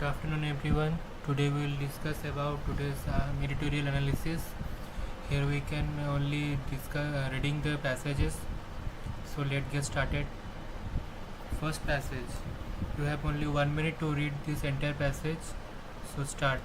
afternoon everyone. Today we will discuss about today's editorial analysis. Here we can only discuss reading the passages. So let's get started. First passage. You have only 1 minute to read this entire passage. So start.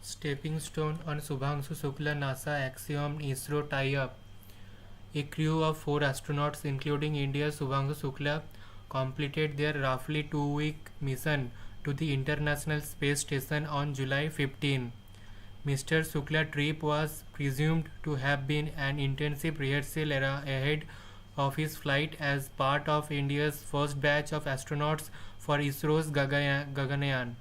Stepping stone on Subhangshu Shukla NASA Axiom ISRO tie-up. A crew of 4 astronauts, including India's Subhangshu Shukla, completed their roughly 2-week mission to the International Space Station on July 15. Mr. Shukla's trip was presumed to have been an intensive rehearsal ahead of his flight as part of India's first batch of astronauts for ISRO's Gaganyaan,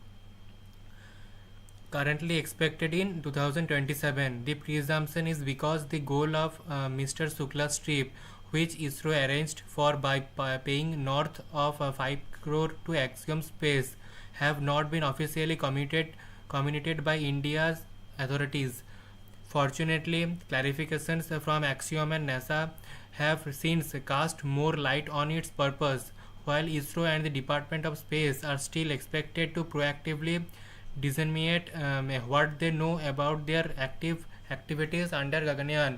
currently expected in 2027. The presumption is because the goal of Mr. Shukla's trip, which ISRO arranged for by paying north of 5 crore to Axiom Space, have not been officially communicated by India's authorities. Fortunately, clarifications from Axiom and NASA have since cast more light on its purpose, while ISRO and the Department of Space are still expected to proactively disseminate what they know about their activities under Gaganyaan,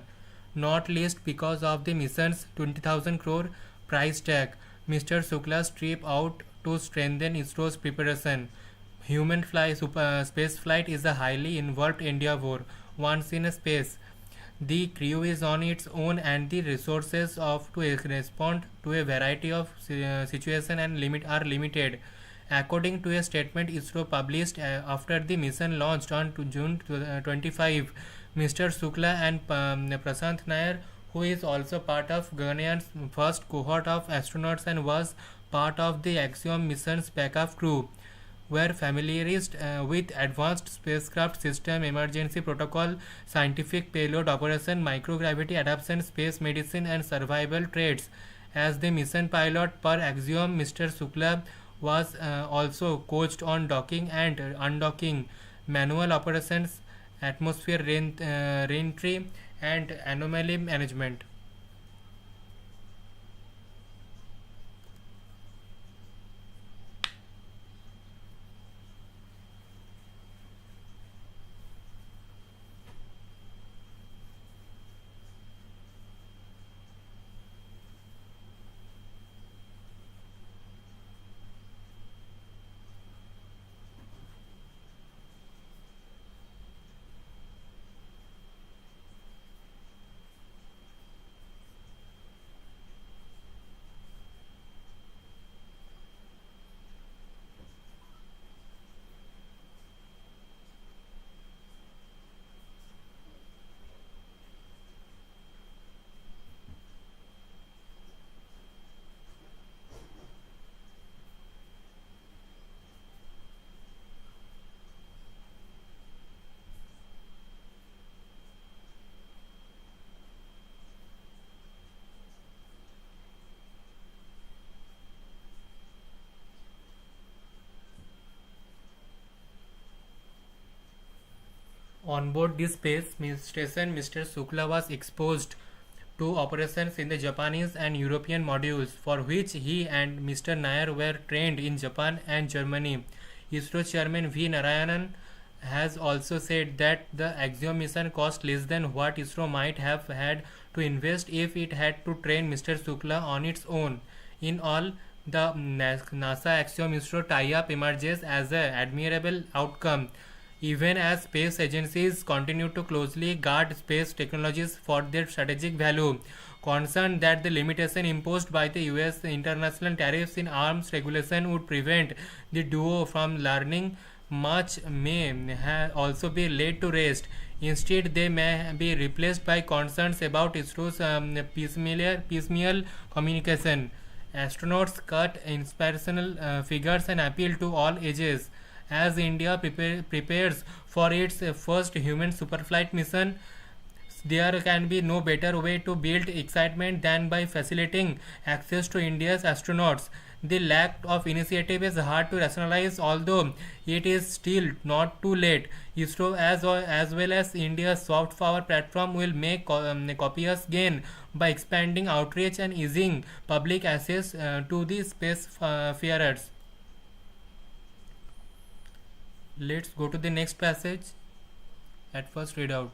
not least because of the mission's 20,000 crore price tag. Mr. Shukla's trip out to strengthen ISRO's preparation. Space flight is a highly involved endeavor. Once in space, the crew is on its own and the resources of to respond to a variety of situations and are limited. According to a statement ISRO published after the mission launched on June 25, Mr. Shukla and Prashant Nair, who is also part of Gaganyaaan's first cohort of astronauts and was part of the Axiom mission's backup crew, were familiarized with advanced spacecraft system, emergency protocol, scientific payload operation, microgravity adaptation, space medicine, and survival traits. As the mission pilot per Axiom, Mr. Shukla was also coached on docking and undocking, manual operations, atmosphere reentry, and anomaly management. On board this space station, Mr. Shukla was exposed to operations in the Japanese and European modules, for which he and Mr. Nair were trained in Japan and Germany. ISRO Chairman V. Narayanan has also said that the Axiom mission cost less than what ISRO might have had to invest if it had to train Mr. Shukla on its own. In all, the NASA Axiom ISRO tie-up emerges as an admirable outcome. even as space agencies continue to closely guard space technologies for their strategic value. Concerned that the limitation imposed by the US international tariffs in arms regulation would prevent the duo from learning much may also be laid to rest. Instead, they may be replaced by concerns about ISRO's piecemeal communication. Astronauts cut inspirational figures and appeal to all ages. As India prepares for its first human superflight mission, there can be no better way to build excitement than by facilitating access to India's astronauts. The lack of initiative is hard to rationalize, although it is still not too late. ISRO, as well as India's soft power platform, will make copious gain by expanding outreach and easing public access to the space farers. Let's go to the next passage. At first, read out.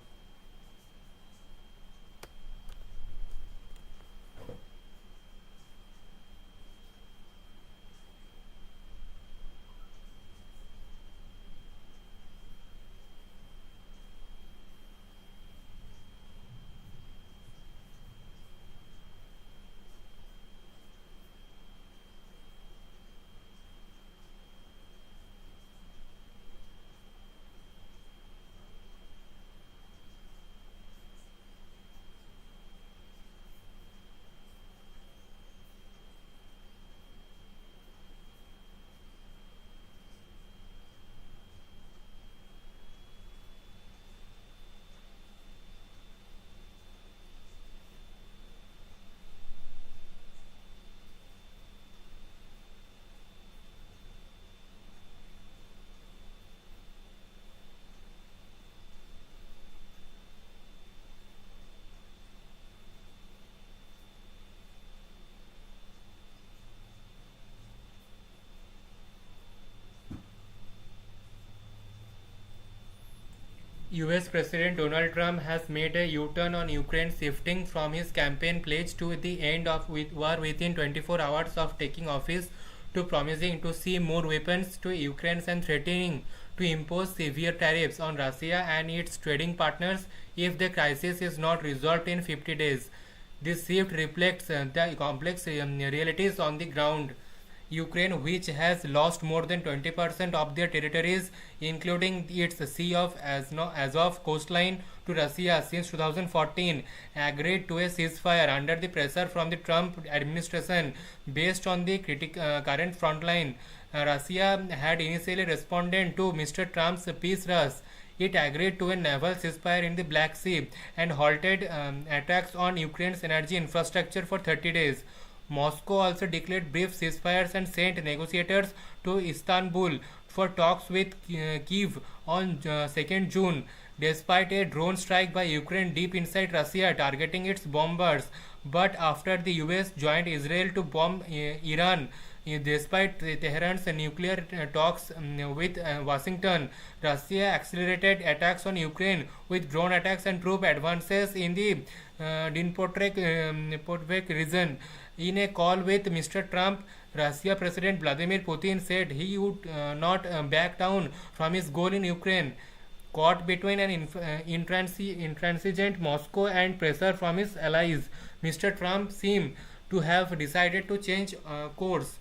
US President Donald Trump has made a U-turn on Ukraine, shifting from his campaign pledge to the end of war within 24 hours of taking office to promising to see more weapons to Ukraine and threatening to impose severe tariffs on Russia and its trading partners if the crisis is not resolved in 50 days. This shift reflects the complex realities on the ground. Ukraine, which has lost more than 20% of their territories, including its Sea of Azov coastline, to Russia since 2014, agreed to a ceasefire under the pressure from the Trump administration based on the current frontline. Russia had initially responded to Mr. Trump's peace rush. It agreed to a naval ceasefire in the Black Sea and halted attacks on Ukraine's energy infrastructure for 30 days. Moscow also declared brief ceasefires and sent negotiators to Istanbul for talks with Kyiv on 2nd June, despite a drone strike by Ukraine deep inside Russia targeting its bombers. But after the US joined Israel to bomb Iran, despite Tehran's nuclear talks with Washington, Russia accelerated attacks on Ukraine with drone attacks and troop advances in the Dnipropetrovsk region. In a call with Mr. Trump, Russia President Vladimir Putin said he would not back down from his goal in Ukraine. Caught between an intransigent Moscow and pressure from his allies, Mr. Trump seemed to have decided to change course.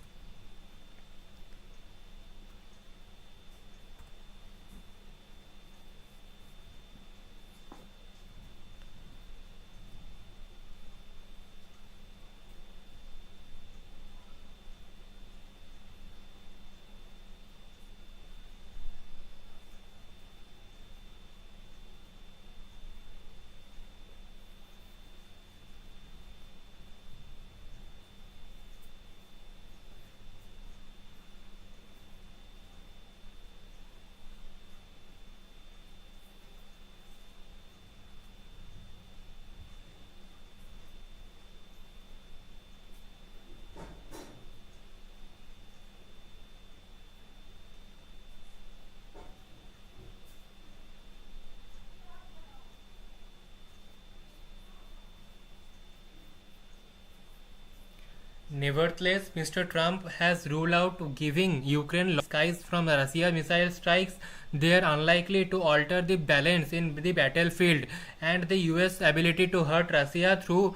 Nevertheless, Mr. Trump has ruled out giving Ukraine skies from Russia missile strikes. They are unlikely to alter the balance in the battlefield, and the US ability to hurt Russia through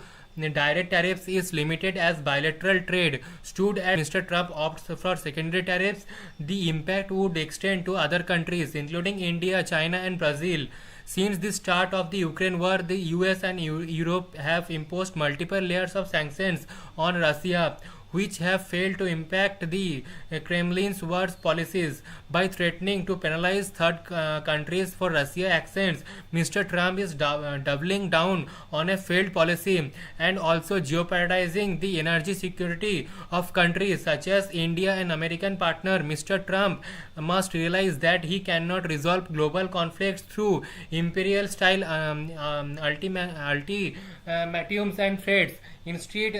direct tariffs is limited as bilateral trade stood at. Mr. Trump opts for secondary tariffs. The impact would extend to other countries, including India, China, and Brazil. Since the start of the Ukraine war, the US and Europe have imposed multiple layers of sanctions on Russia, which have failed to impact the Kremlin's war policies. By threatening to penalize third countries for Russia actions, Mr. Trump is doubling down on a failed policy and also jeopardizing the energy security of countries such as India and American partner. Mr. Trump must realize that he cannot resolve global conflicts through imperial style ultimatums and threats. Instead,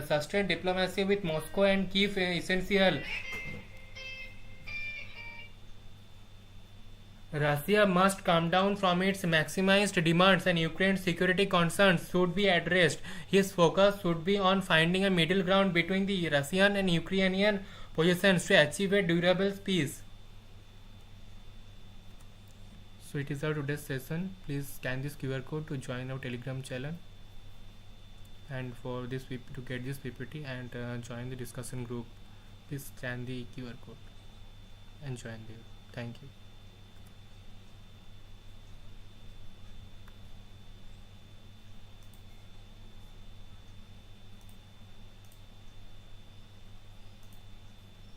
sustain diplomacy with Moscow and Kiev essential. Russia must come down from its maximized demands and Ukraine's security concerns should be addressed. His focus should be on finding a middle ground between the Russian and Ukrainian positions to achieve a durable peace. So it is our today's session. Please scan this QR code to join our Telegram channel. And for this to get this PPT and join the discussion group, please scan the QR code and join there. Thank you.